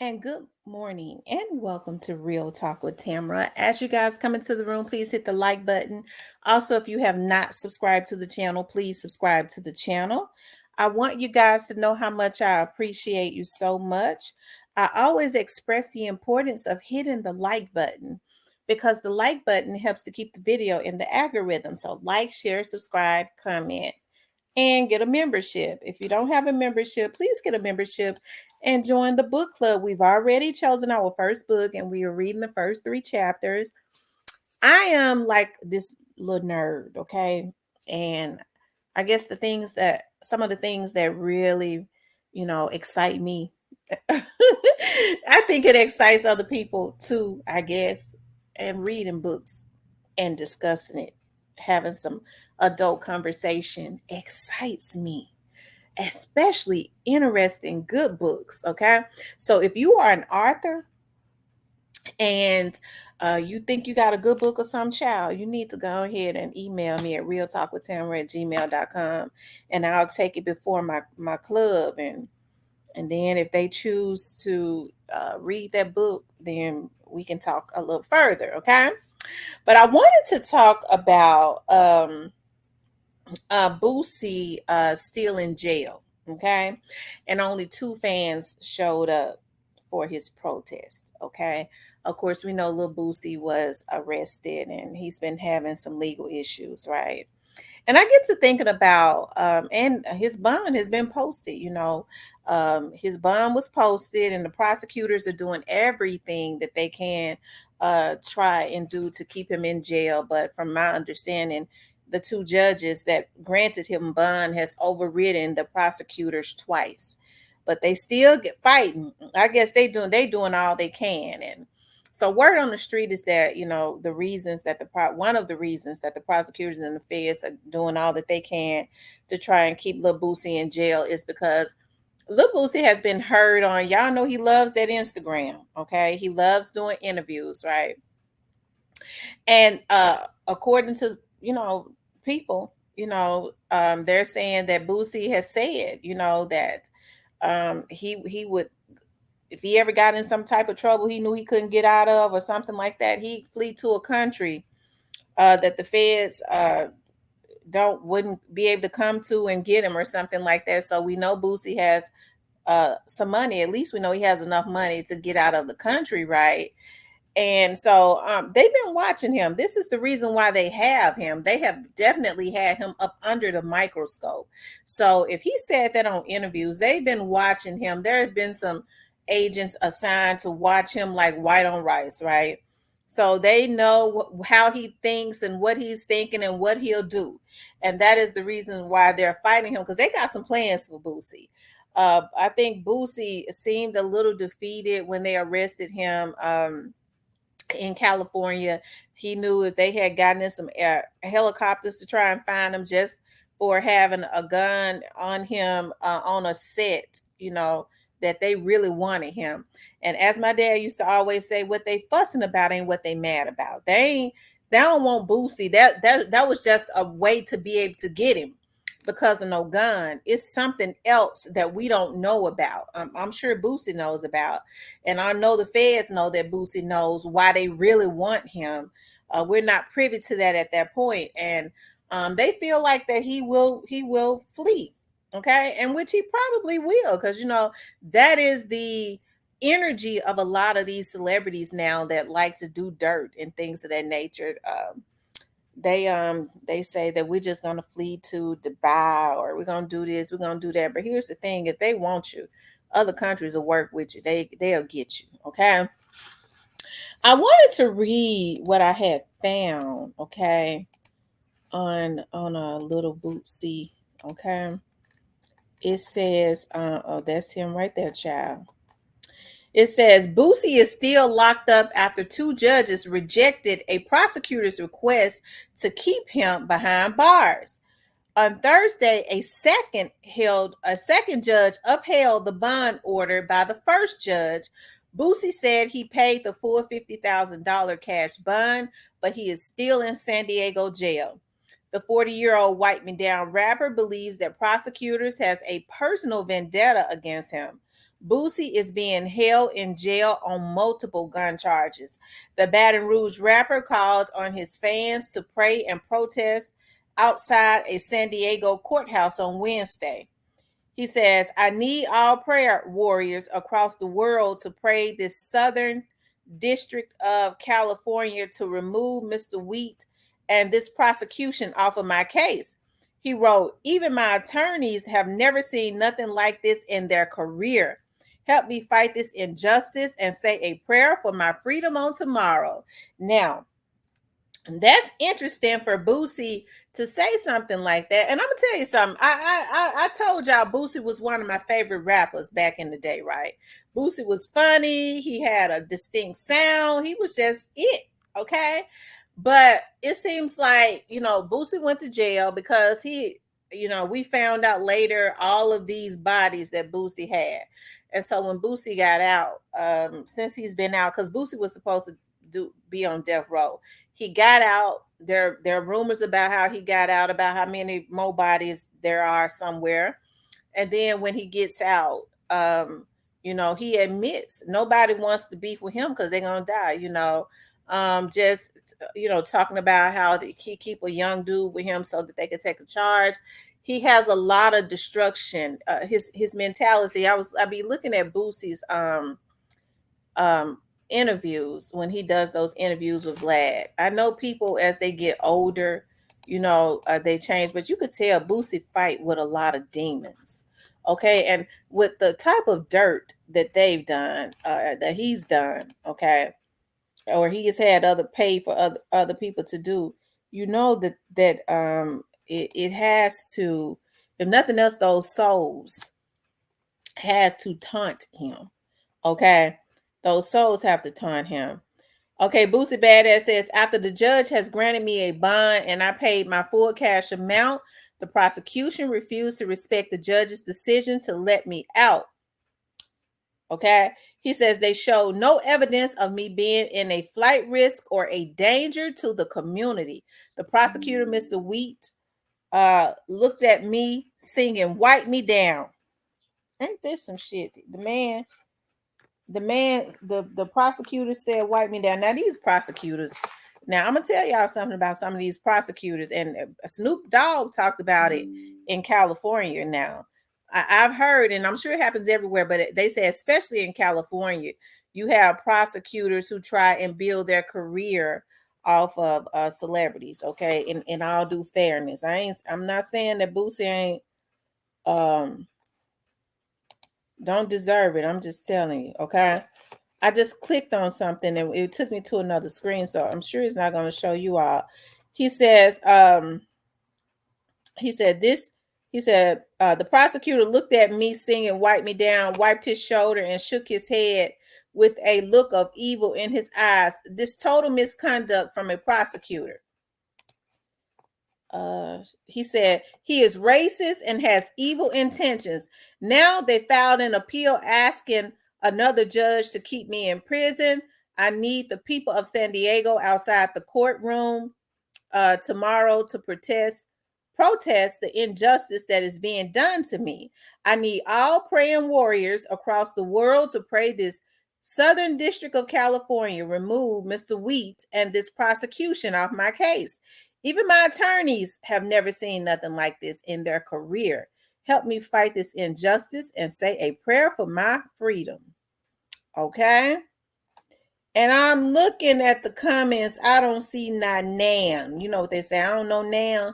And good morning and welcome to Real Talk with Tamara. As you guys come into the room, please hit the like button. Also, if you have not subscribed to the channel, please subscribe to the channel. I want you guys to know how much I appreciate you so much. I always express the importance of hitting the like button because the like button helps to keep the video in the algorithm. So, like, share, subscribe, comment and get a membership. If you don't have a membership, please get a membership and join the book club. We've already chosen our first book and we are reading the first three chapters. I am like this little nerd, okay? And I guess some of the things that really, excite me, I think it excites other people too, I guess, and reading books and discussing it, having some adult conversation excites me, especially interesting good books. Okay. So if you are an author and you think you got a good book or some child, you need to go ahead and email me at realtalkwithtamara@gmail.com and I'll take it before my club. And then if they choose to read that book, then we can talk a little further. Okay. But I wanted to talk about Boosie still in jail, okay? And only two fans showed up for his protest, okay? Of course, we know Lil Boosie was arrested and he's been having some legal issues, right? And I get to thinking about, and his bond has been posted, his bond was posted, and the prosecutors are doing everything that they can try and do to keep him in jail. But from my understanding, the two judges that granted him bond has overridden the prosecutors twice. But they still get fighting. I guess they doing all they can. And so word on the street is that the reasons that one of the reasons that the prosecutors and the feds are doing all that they can to try and keep Lil Boosie in jail is because Lil Boosie has been heard on. Y'all know he loves that Instagram. Okay, he loves doing interviews, right? And according to people, they're saying that Boosie has said, that he would, if he ever got in some type of trouble he knew he couldn't get out of or something like that, he'd flee to a country that the feds don't wouldn't be able to come to and get him or something like that. So we know Boosie has some money. At least we know he has enough money to get out of the country, right? And so they've been watching him. This is the reason why they have him. They have definitely had him up under the microscope. So if he said that on interviews, they've been watching him. There have been some agents assigned to watch him like white on rice, right? So they know how he thinks and what he's thinking and what he'll do. And that is the reason why they're fighting him, because they got some plans for Boosie. I think Boosie seemed a little defeated when they arrested him. In California. He knew if they had gotten in some helicopters to try and find him just for having a gun on him on a set, that they really wanted him. And as my dad used to always say, what they fussing about ain't what they mad about. They don't want Boosie. That was just a way to be able to get him because of no gun. It's something else that we don't know about. I'm sure Boosie knows about, and I know the feds know that Boosie knows why they really want him. We're not privy to that at that point, and they feel like that he will flee. Okay, and which he probably will, because that is the energy of a lot of these celebrities now that like to do dirt and things of that nature. They say that we're just gonna flee to Dubai, or we're gonna do this, we're gonna do that. But here's the thing: if they want you, other countries will work with you. They'll get you. Okay. I wanted to read what I had found. Okay, on a little Bootsy. Okay, it says, oh, that's him right there, child. It says Boosie is still locked up after two judges rejected a prosecutor's request to keep him behind bars. On Thursday, a second judge upheld the bond order by the first judge. Boosie said he paid the full $50,000 cash bond, but he is still in San Diego jail. The 40-year-old wipe me down rapper believes that prosecutors has a personal vendetta against him. Boosie is being held in jail on multiple gun charges. The Baton Rouge rapper called on his fans to pray and protest outside a San Diego courthouse on Wednesday. He says, I need all prayer warriors across the world to pray this Southern District of California to remove Mr. Wheat and this prosecution off of my case. He wrote, even my attorneys have never seen nothing like this in their career. Help me fight this injustice and say a prayer for my freedom on tomorrow. Now, that's interesting for Boosie to say something like that. And I'm gonna tell you something. I told y'all Boosie was one of my favorite rappers back in the day, right? Boosie was funny. He had a distinct sound. He was just it, okay? But it seems like Boosie went to jail because we found out later all of these bodies that Boosie had, and so when Boosie got out, since he's been out, because Boosie was supposed to be on death row. He got out. There are rumors about how he got out, about how many more bodies there are somewhere. And then when he gets out, he admits nobody wants to beef with him because they're gonna die. Talking about how he keep a young dude with him so that they could take a charge. He has a lot of destruction. His mentality. I be looking at Boosie's um interviews when he does those interviews with Vlad. I know people as they get older, they change, but you could tell Boosie fight with a lot of demons. Okay, and with the type of dirt that they've done, that he's done, okay, or he has had other pay for other people to do, it has to, if nothing else, those souls has to taunt him. Okay. Those souls have to taunt him. Okay, Boosie Badass says, after the judge has granted me a bond and I paid my full cash amount, the prosecution refused to respect the judge's decision to let me out. Okay. He says they showed no evidence of me being in a flight risk or a danger to the community. The prosecutor, Mr. Wheat, looked at me singing Wipe Me Down. Ain't this some shit? The prosecutor said wipe me down. Now these prosecutors, now I'm gonna tell y'all something about some of these prosecutors, and Snoop Dogg talked about it in California. Now I've heard, and I'm sure it happens everywhere, but they say especially in California, you have prosecutors who try and build their career off of celebrities. Okay, in all due fairness, I'm not saying that Boosie ain't don't deserve it. I'm just telling you, okay? I just clicked on something and it took me to another screen, so I'm sure it's not going to show you all. He says, he said this, he said, the prosecutor looked at me singing Wipe Me Down, wiped his shoulder and shook his head with a look of evil in his eyes. This total misconduct from a prosecutor. He said he is racist and has evil intentions. Now they filed an appeal asking another judge to keep me in prison. I need the people of San Diego outside the courtroom tomorrow to protest the injustice that is being done to me. I need all praying warriors across the world to pray this Southern District of California remove Mr. Wheat and this prosecution off my case. Even my attorneys have never seen nothing like this in their career. Help me fight this injustice and say a prayer for my freedom. Okay? And I'm looking at the comments. I don't see not nan. You know what they say? I don't know now.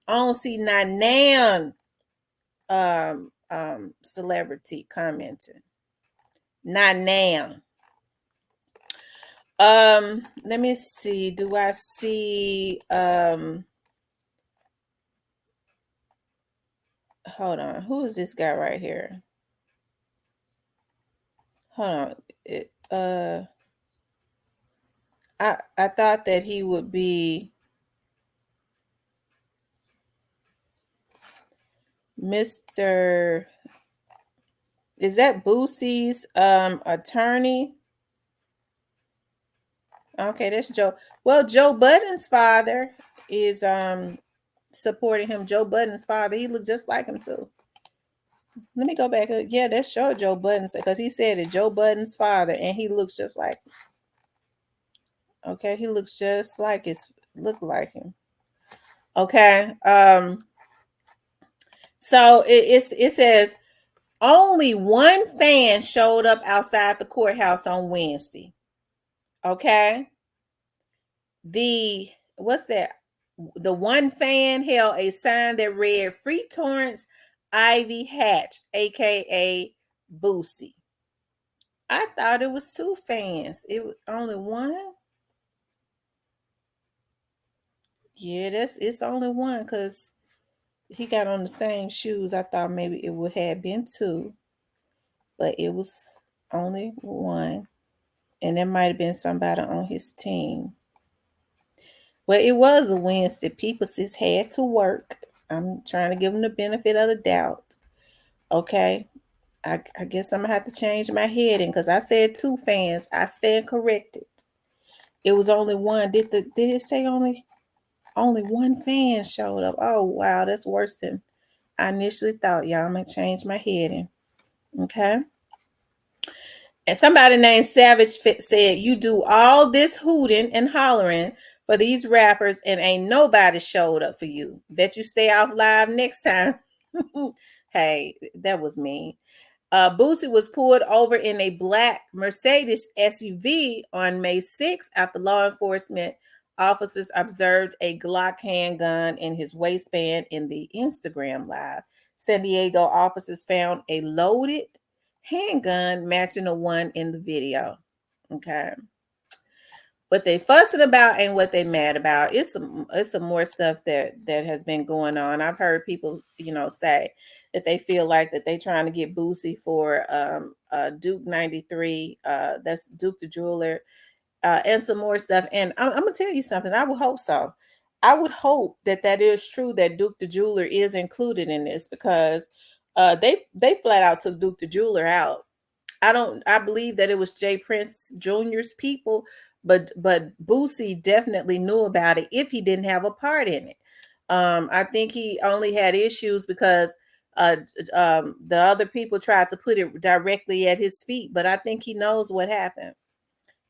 I don't see not nan celebrity commenting. Not now. Let me see. Do I see hold on. Who is this guy right here? Hold on. I thought that he would be Mr. Is that Boosie's attorney? Okay, that's Joe. Well, Joe Budden's father is supporting him. Joe Budden's father, he looked just like him too. Let me go back. Yeah, that showed Joe Budden because he said it. Joe Budden's father, and he looks just like. Okay, he looks just like his look like him. Okay. So it says only one fan showed up outside the courthouse on Wednesday. Okay. The what's that? The one fan held a sign that read "Free Torrance Ivy Hatch, aka Boosie." I thought it was two fans. It was only one. Yeah, it's only one because he got on the same shoes. I thought maybe it would have been two, but it was only one. And there might have been somebody on his team. Well, it was a Wednesday. People just had to work. I'm trying to give them the benefit of the doubt. Okay. I guess I'm gonna have to change my heading because I said two fans. I stand corrected. It was only one. Did it say only one fan showed up? Oh wow, that's worse than I initially thought. Y'all, I'm gonna change my heading. Okay. And somebody named Savage Fit said, "You do all this hooting and hollering for these rappers, and ain't nobody showed up for you. Bet you stay off live next time." Hey, that was mean. Boosie was pulled over in a black Mercedes SUV on May 6th after law enforcement officers observed a Glock handgun in his waistband in the Instagram live. San Diego officers found a loaded handgun matching the one in the video. Okay. What they fussing about and what they mad about. It's some more stuff that has been going on. I've heard people, say that they feel like that they trying to get Boosie for Duke 93. That's Duke the jeweler, and some more stuff. And I'm gonna tell you something. I would hope so. I would hope that is true, that Duke the jeweler is included in this, because they flat out took Duke the jeweler out. I believe that it was Jay Prince Jr.'s people, but Boosie definitely knew about it if he didn't have a part in it. I think he only had issues because the other people tried to put it directly at his feet, but I think he knows what happened.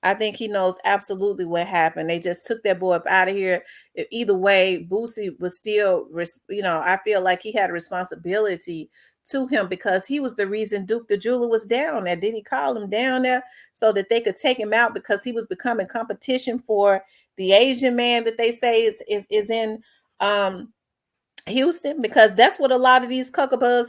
I think he knows absolutely what happened. They just took that boy up out of here. Either way, Boosie was still, I feel like he had a responsibility to him because he was the reason Duke the Jeweler was down there. Did he call him down there so that they could take him out because he was becoming competition for the Asian man that they say is in Houston? Because that's what a lot of these cuckabuzz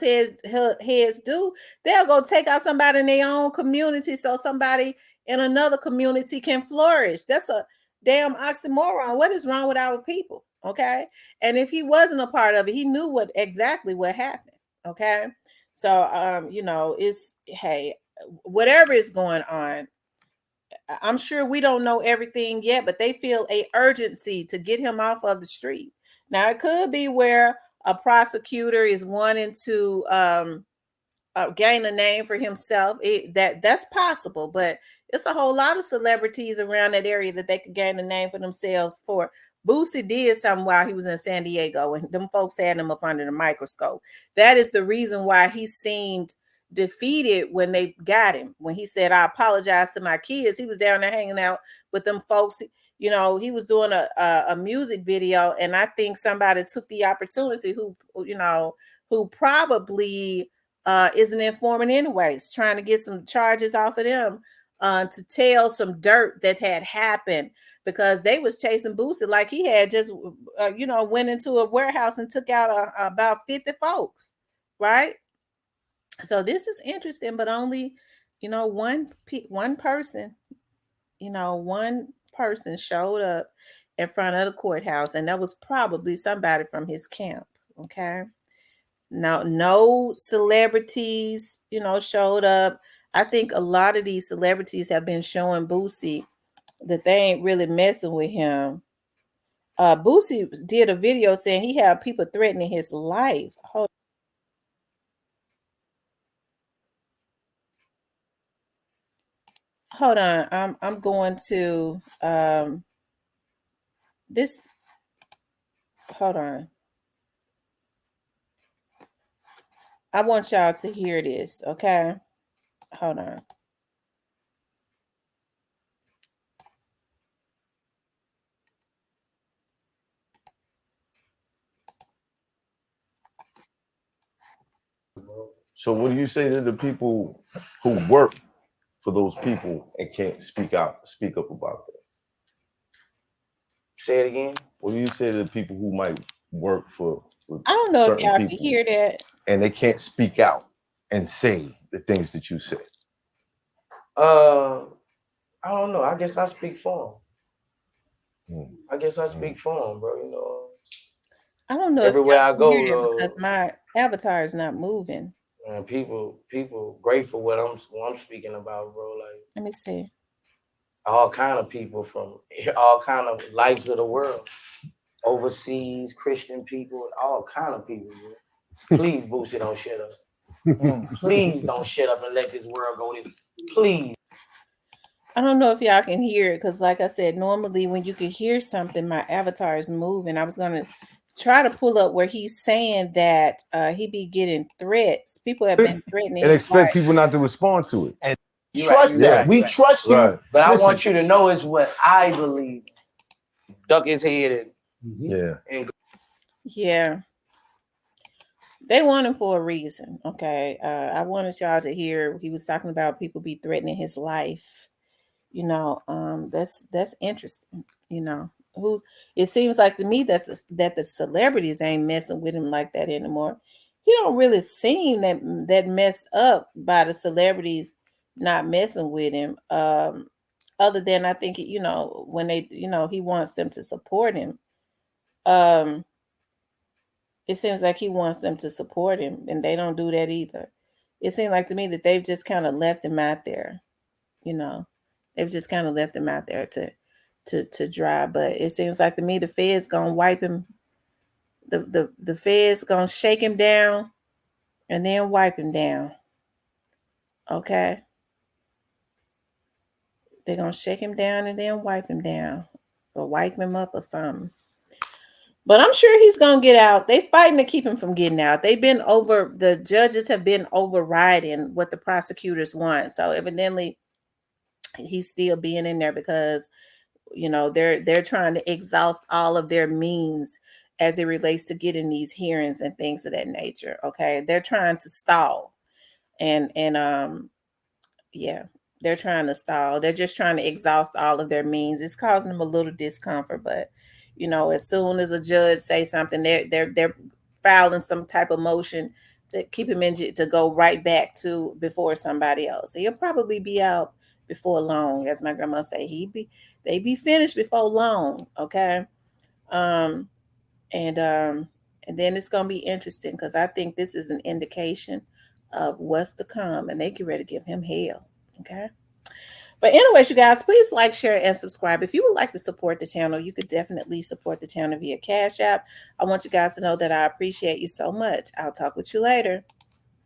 heads do. They'll go take out somebody in their own community so somebody in another community can flourish. That's a damn oxymoron. What is wrong with our people? Okay. And if he wasn't a part of it, he knew exactly what happened. Okay. So it's, hey, whatever is going on, I'm sure we don't know everything yet, but they feel a urgency to get him off of the street. Now it could be where a prosecutor is wanting to gain a name for himself. That's possible, but it's a whole lot of celebrities around that area that they could gain a name for themselves for. Boosie did something while he was in San Diego, and them folks had him up under the microscope. That is the reason why he seemed defeated when they got him. When he said, "I apologize to my kids," he was down there hanging out with them folks. He was doing a music video, and I think somebody took the opportunity who probably is an informant anyways, trying to get some charges off of them, to tell some dirt that had happened, because they was chasing Boosie like he had just went into a warehouse and took out about 50 folks, right? So this is interesting, but only one person, one person showed up in front of the courthouse, and that was probably somebody from his camp. Okay. Now, no celebrities, showed up. I think a lot of these celebrities have been showing Boosie that they ain't really messing with him. Boosie did a video saying he had people threatening his life. Hold on. I'm going to this. Hold on. I want y'all to hear this, okay? Hold on. So what do you say to the people who work for those people and can't speak up about that? Say it again. What do you say to the people who might work for I don't know if certain y'all can people hear that. and they can't speak out and say the things that you say? Uh, I don't know. I guess I speak for him. Mm. I guess I speak for him, bro. You know, I don't know if everywhere y'all I can hear go, that because my avatar is not moving. and people grateful what I'm speaking about, bro. Like Let me see. all kind of people from all kind of lives of the world, overseas Christian people, all kind of people, bro. Please, Boosie, don't shut up. Please don't shut up and let this world go this. Please. I don't know if y'all can hear it because, like I said, normally when you can hear something, my avatar is moving. I was gonna try to pull up where he's saying that he be getting threats. People have been threatening And his life. expect people not to respond to it. And You right, trust you that. right, We you right. trust you. Right. But I Listen. want you to know is what I believe. Duck his head Yeah. and Yeah, they want him for a reason. Okay, I wanted y'all to hear he was talking about people be threatening his life. That's interesting. Who's it seems like to me that the celebrities ain't messing with him like that anymore. He don't really seem that messed up by the celebrities not messing with him. Other than I think when they he wants them to support him. Um, it seems like he wants them to support him, and they don't do that either. It seems like to me that they've just kind of left him out there. You know, they've just kind of left him out there to dry. But it seems like to me the Fed's gonna wipe him. The Fed's gonna shake him down and then wipe him down. Okay, they're gonna shake him down and then wipe him down, or wipe him up or something. But I'm sure he's gonna get out. They fighting to keep him from getting out. The judges have been overriding what the prosecutors want. So evidently he's still being in there because they're trying to exhaust all of their means as it relates to getting these hearings and things of that nature. Okay. They're trying to stall. And yeah, they're trying to stall. They're just trying to exhaust all of their means. It's causing them a little discomfort, but as soon as a judge say something, they're filing some type of motion to keep him to go right back to before somebody else. So he'll probably be out before long, as my grandma say. They be finished before long. Okay. Um and um and then it's gonna be interesting because I think this is an indication of what's to come, and they get ready to give him hell. Okay. But anyways, you guys, please like, share, and subscribe. If you would like to support the channel, you could definitely support the channel via Cash App. I want you guys to know that I appreciate you so much. I'll talk with you later.